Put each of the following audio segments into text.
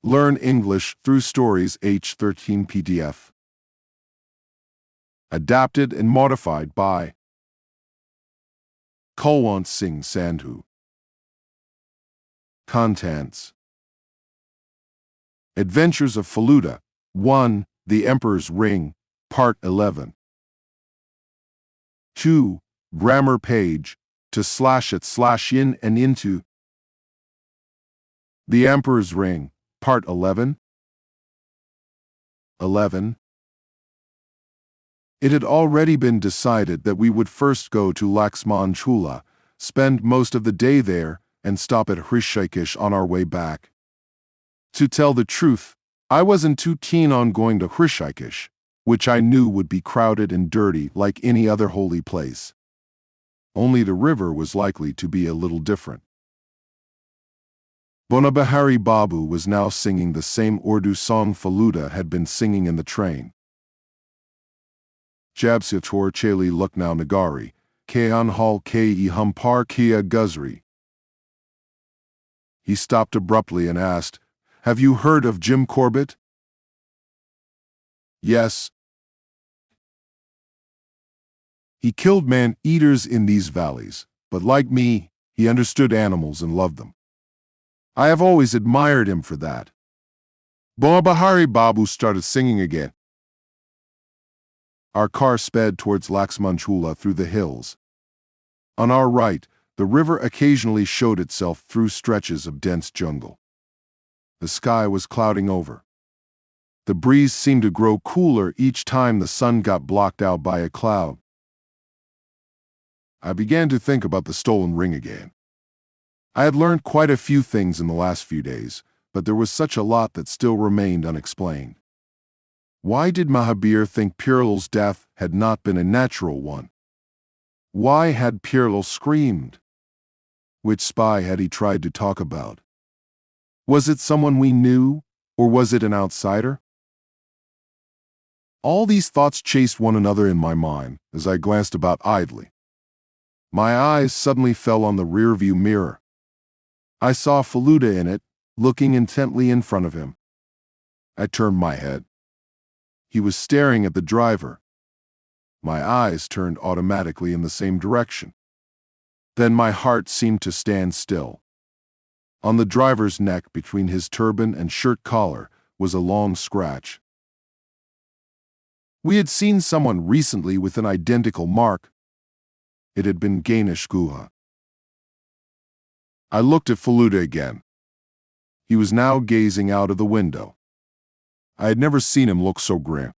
Learn English through Stories H13 PDF. Adapted and modified by Kulwant Singh Sandhu. Contents: Adventures of Feluda 1. The Emperor's Ring, Part 11. 2. Grammar page, to /it/in and into. The Emperor's Ring, Part 11. 11. It had already been decided that we would first go to Laxman Chula, spend most of the day there, and stop at Hrishikesh on our way back. To tell the truth, I wasn't too keen on going to Hrishikesh, which I knew would be crowded and dirty like any other holy place. Only the river was likely to be a little different. Bonabihari Babu was now singing the same Urdu song Feluda had been singing in the train. Jabse tor cheli Lucknow Nagari, Kayan hal ke hum par kia guzri. He stopped abruptly and asked, "Have you heard of Jim Corbett?" "Yes." "He killed man-eaters in these valleys, but like me, he understood animals and loved them. I have always admired him for that." Bonabihari Babu started singing again. Our car sped towards Laxman Chula through the hills. On our right, the river occasionally showed itself through stretches of dense jungle. The sky was clouding over. The breeze seemed to grow cooler each time the sun got blocked out by a cloud. I began to think about the stolen ring again. I had learned quite a few things in the last few days, but there was such a lot that still remained unexplained. Why did Mahabir think Pirlal's death had not been a natural one? Why had Pirlal screamed? Which spy had he tried to talk about? Was it someone we knew, or was it an outsider? All these thoughts chased one another in my mind as I glanced about idly. My eyes suddenly fell on the rearview mirror. I saw Feluda in it, looking intently in front of him. I turned my head. He was staring at the driver. My eyes turned automatically in the same direction. Then my heart seemed to stand still. On the driver's neck, between his turban and shirt collar, was a long scratch. We had seen someone recently with an identical mark. It had been Ganesh Guha. I looked at Feluda again. He was now gazing out of the window. I had never seen him look so grim.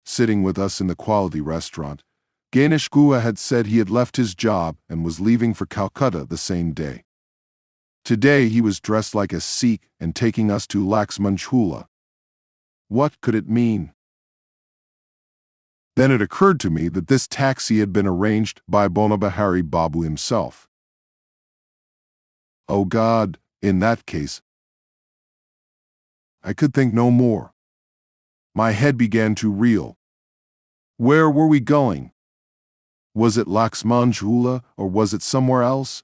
Sitting with us in the quality restaurant, Ganesh Guha had said he had left his job and was leaving for Calcutta the same day. Today he was dressed like a Sikh and taking us to Laxman Chula. What could it mean? Then it occurred to me that this taxi had been arranged by Bonabihari Babu himself. Oh God, in that case. I could think no more. My head began to reel. Where were we going? Was it Laxman Chula or was it somewhere else?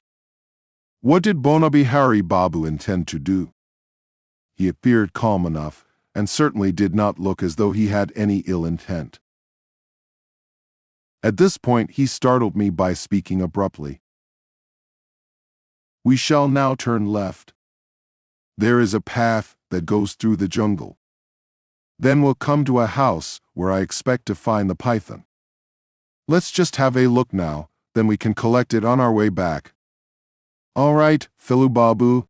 What did Bonabihari Babu intend to do? He appeared calm enough and certainly did not look as though he had any ill intent. At this point he startled me by speaking abruptly. "We shall now turn left. There is a path that goes through the jungle. Then we'll come to a house where I expect to find the python. Let's just have a look now, then we can collect it on our way back." "All right, Felu Babu."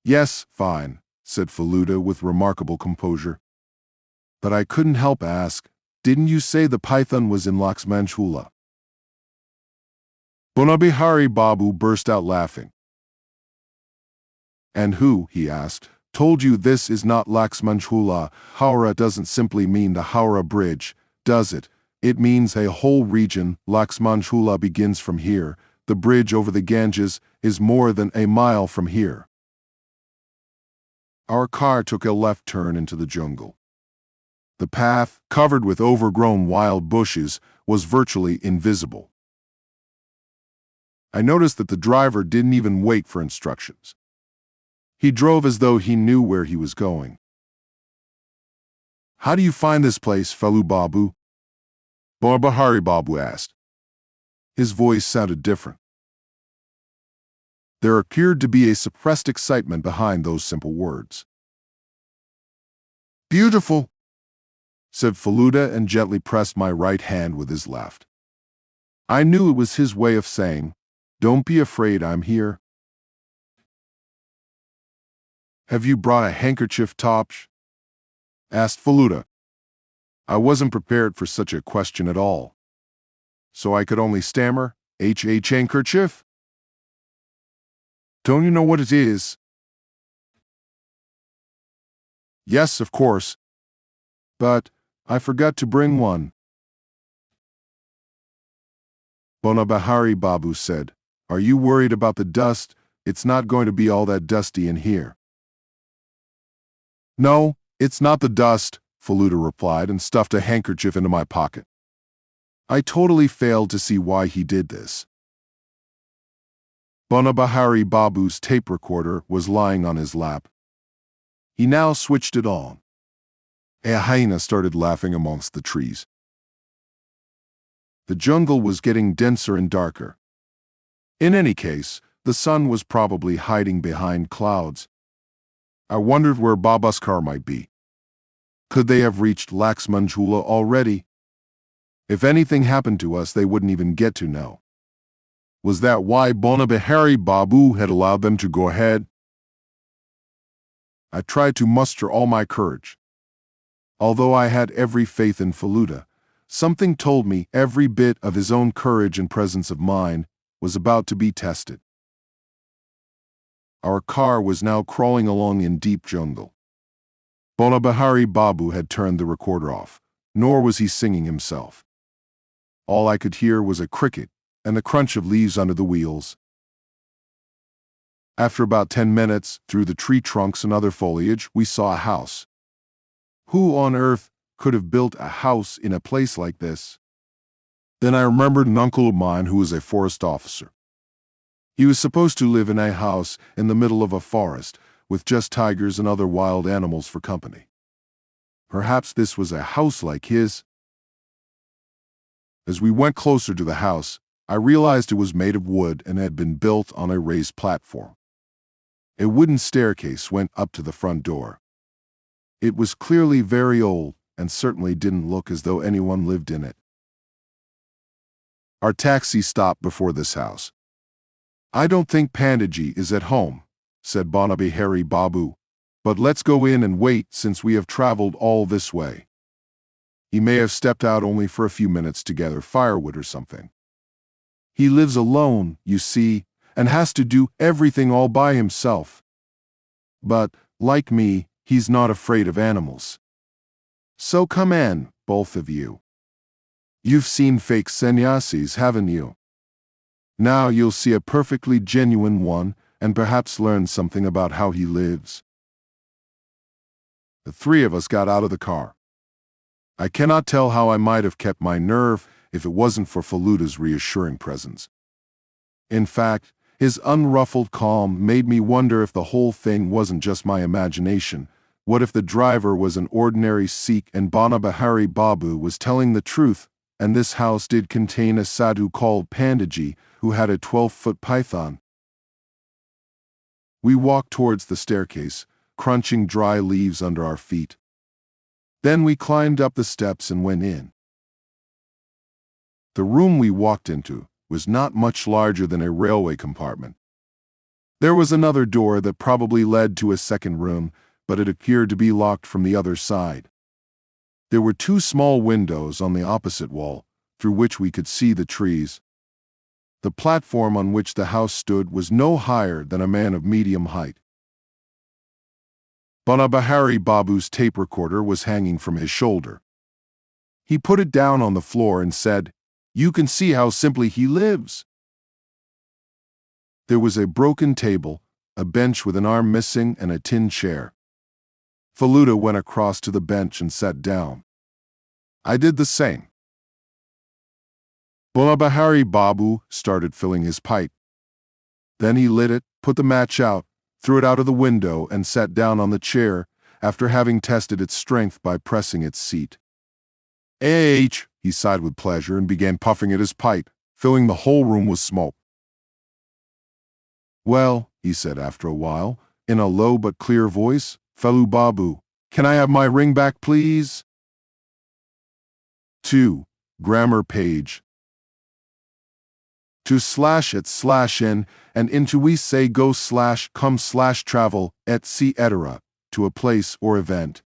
"Yes, fine," said Feluda with remarkable composure. But I couldn't help ask, "Didn't you say the python was in Laxman Chula?" Bonabihari Babu burst out laughing. "And who," he asked, "told you this is not Laxman Chula? Howrah doesn't simply mean the Howrah Bridge, does it? It means a whole region. Laxman Chula begins from here. The bridge over the Ganges is more than a mile from here." Our car took a left turn into the jungle. The path, covered with overgrown wild bushes, was virtually invisible. I noticed that the driver didn't even wait for instructions. He drove as though he knew where he was going. "How do you find this place, Falu Babu?" Barbahari Babu asked. His voice sounded different. There appeared to be a suppressed excitement behind those simple words. "Beautiful," said Faluda and gently pressed my right hand with his left. I knew it was his way of saying, "Don't be afraid, I'm here." "Have you brought a handkerchief, Topsh?" asked Faluda. I wasn't prepared for such a question at all, so I could only stammer, "H handkerchief? Don't you know what it is?" "Yes, of course. But I forgot to bring one." Bonabahari Babu said, "Are you worried about the dust? It's not going to be all that dusty in here." "No, it's not the dust," Faluda replied and stuffed a handkerchief into my pocket. I totally failed to see why he did this. Bonabahari Babu's tape recorder was lying on his lap. He now switched it on. A hyena started laughing amongst the trees. The jungle was getting denser and darker. In any case, the sun was probably hiding behind clouds. I wondered where Babaskar might be. Could they have reached Laxmanjula already? If anything happened to us, they wouldn't even get to know. Was that why Bonabahari Babu had allowed them to go ahead? I tried to muster all my courage. Although I had every faith in Faluda, something told me every bit of his own courage and presence of mind was about to be tested. Our car was now crawling along in deep jungle. Bonabahari Babu had turned the recorder off, nor was he singing himself. All I could hear was a cricket and the crunch of leaves under the wheels. After about 10 minutes, through the tree trunks and other foliage, we saw a house. Who on earth could have built a house in a place like this? Then I remembered an uncle of mine who was a forest officer. He was supposed to live in a house in the middle of a forest, with just tigers and other wild animals for company. Perhaps this was a house like his. As we went closer to the house, I realized it was made of wood and had been built on a raised platform. A wooden staircase went up to the front door. It was clearly very old and certainly didn't look as though anyone lived in it. Our taxi stopped before this house. "I don't think Pandaji is at home," said Bonabahari Babu, "but let's go in and wait since we have traveled all this way. He may have stepped out only for a few minutes to gather firewood or something. He lives alone, you see, and has to do everything all by himself. But, like me, he's not afraid of animals. So come in, both of you. You've seen fake sannyasis, haven't you? Now you'll see a perfectly genuine one and perhaps learn something about how he lives." The three of us got out of the car. I cannot tell how I might have kept my nerve if it wasn't for Faluda's reassuring presence. In fact, his unruffled calm made me wonder if the whole thing wasn't just my imagination. What if the driver was an ordinary Sikh and Bonabahari Babu was telling the truth, and this house did contain a sadhu called Pandaji who had a 12-foot python? We walked towards the staircase, crunching dry leaves under our feet. Then we climbed up the steps and went in. The room we walked into was not much larger than a railway compartment. There was another door that probably led to a second room, but it appeared to be locked from the other side. There were two small windows on the opposite wall, through which we could see the trees. The platform on which the house stood was no higher than a man of medium height. Bonabahari Babu's tape recorder was hanging from his shoulder. He put it down on the floor and said, "You can see how simply he lives." There was a broken table, a bench with an arm missing, and a tin chair. Faluda went across to the bench and sat down. I did the same. Bonabahari Babu started filling his pipe. Then he lit it, put the match out, threw it out of the window, and sat down on the chair after having tested its strength by pressing its seat. He sighed with pleasure and began puffing at his pipe, filling the whole room with smoke. Well, he said after a while, in a low but clear voice, Fellow Babu, can I have my ring back, please? 2. Grammar page. To /at/in and into we say go /come /travel, etc., to a place or event.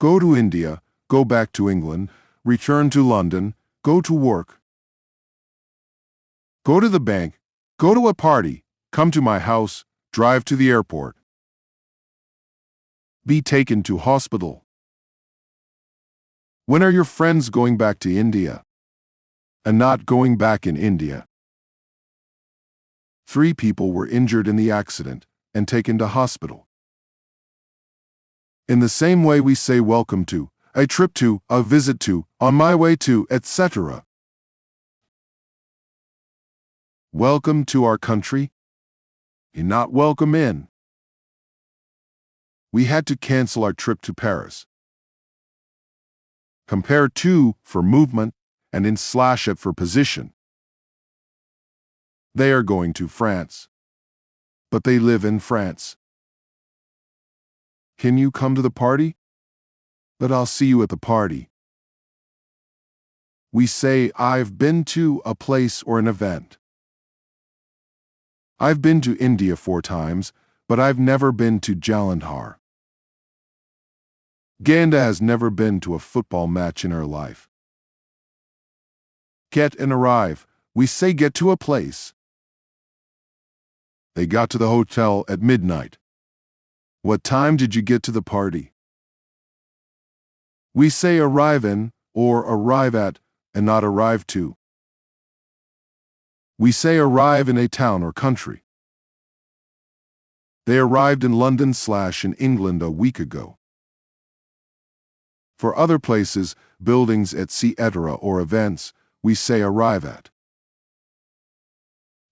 Go to India, go back to England, return to London, go to work. Go to the bank, go to a party, come to my house, drive to the airport. Be taken to hospital. When are your friends going back to India? And not going back in India. 3 people were injured in the accident and taken to hospital. In the same way we say welcome to, a trip to, a visit to, on my way to, etc. Welcome to our country? You're not welcome in. We had to cancel our trip to Paris. Compare to for movement and in /at for position. They are going to France. But they live in France. Can you come to the party? But I'll see you at the party. We say I've been to a place or an event. I've been to India 4 times, but I've never been to Jalandhar. Ganda has never been to a football match in her life. Get and arrive, we say get to a place. They got to the hotel at midnight. What time did you get to the party? We say arrive in, or arrive at, and not arrive to. We say arrive in a town or country. They arrived in London / in England a week ago. For other places, buildings, etc., or events, we say arrive at.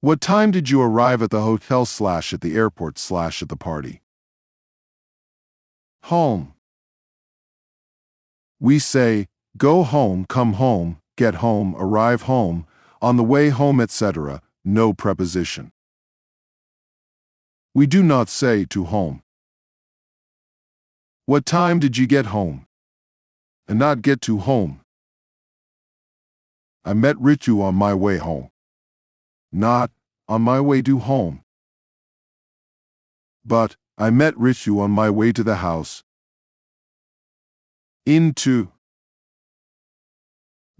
What time did you arrive at the hotel / at the airport / at the party? Home. We say go home, come home, get home, arrive home, on the way home, etc., no preposition. We do not say to home. What time did you get home? And not get to home. I met Ritu on my way home. Not on my way to home. But I met Ritu on my way to the house. Into.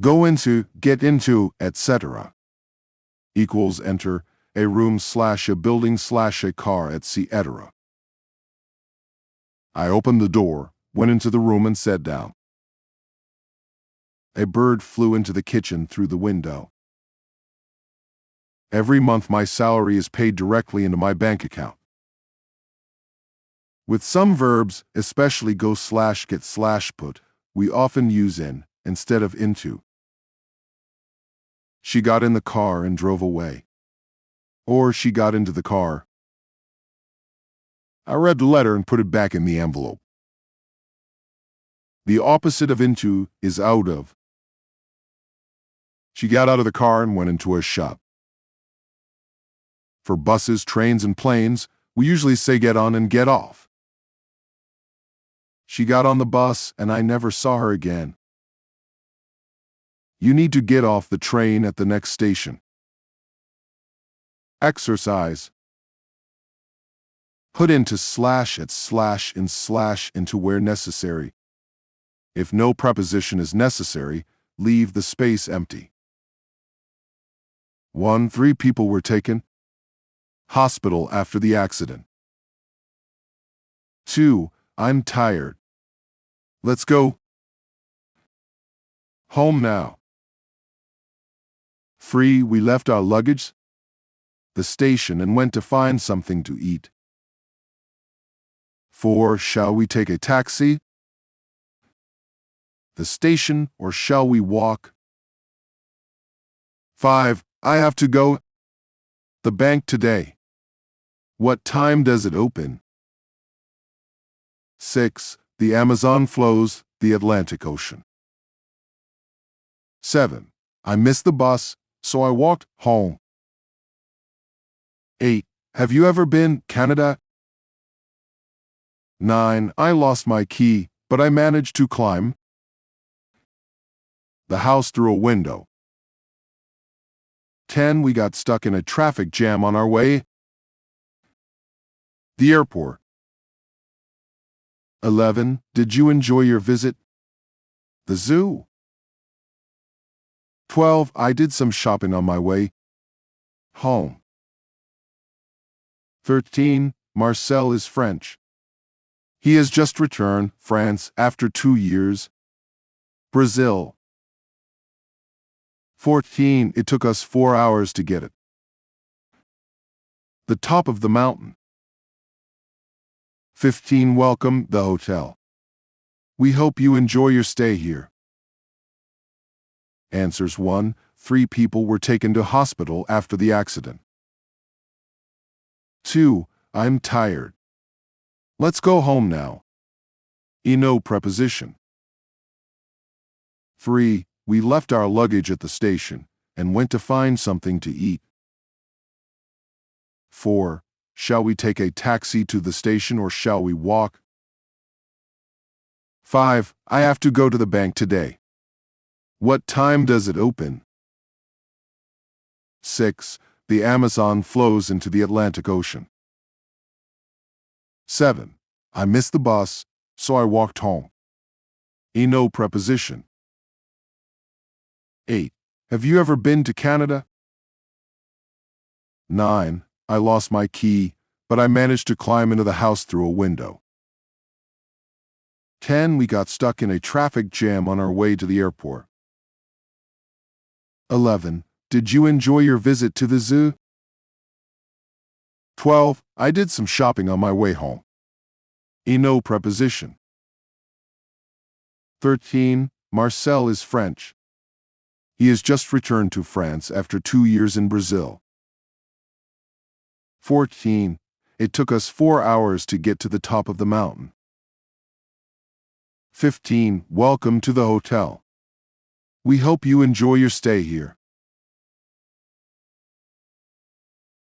Go into, get into, etc. Equals enter, a room / a building / a car, etc. I opened the door, went into the room and sat down. A bird flew into the kitchen through the window. Every month my salary is paid directly into my bank account. With some verbs, especially go / get / put, we often use in instead of into. She got in the car and drove away. Or she got into the car. I read the letter and put it back in the envelope. The opposite of into is out of. She got out of the car and went into a shop. For buses, trains, and planes, we usually say get on and get off. She got on the bus and I never saw her again. You need to get off the train at the next station. Exercise. Put into / at / in / into where necessary. If no preposition is necessary, leave the space empty. 1. 3 people were taken. Hospital after the accident. 2. I'm tired. Let's go. Home now. 3. We left our luggage, the station, and went to find something to eat. 4. Shall we take a taxi? The station, or shall we walk? 5. I have to go. The bank today. What time does it open? 6. The Amazon flows the Atlantic Ocean. 7. I missed the bus, so I walked home. 8. Have you ever been Canada? 9. I lost my key, but I managed to climb the house through a window. 10. We got stuck in a traffic jam on our way the airport. 11. Did you enjoy your visit the zoo? 12. I did some shopping on my way home. 13. Marcel is French. He has just returned France after 2 years. Brazil. 14. It took us 4 hours to get it. The top of the mountain. 15. Welcome, the hotel. We hope you enjoy your stay here. Answers 1. 3 people were taken to hospital after the accident. 2. I'm tired. Let's go home now. No preposition. 3. We left our luggage at the station and went to find something to eat. 4. Shall we take a taxi to the station or shall we walk? 5. I have to go to the bank today. What time does it open? 6. The Amazon flows into the Atlantic Ocean. 7. I missed the bus, so I walked home. No preposition. 8. Have you ever been to Canada? 9. I lost my key, but I managed to climb into the house through a window. 10. We got stuck in a traffic jam on our way to the airport. 11. Did you enjoy your visit to the zoo? 12. I did some shopping on my way home. No preposition. 13. Marcel is French. He has just returned to France after 2 years in Brazil. 14. It took us 4 hours to get to the top of the mountain. 15. Welcome to the hotel. We hope you enjoy your stay here.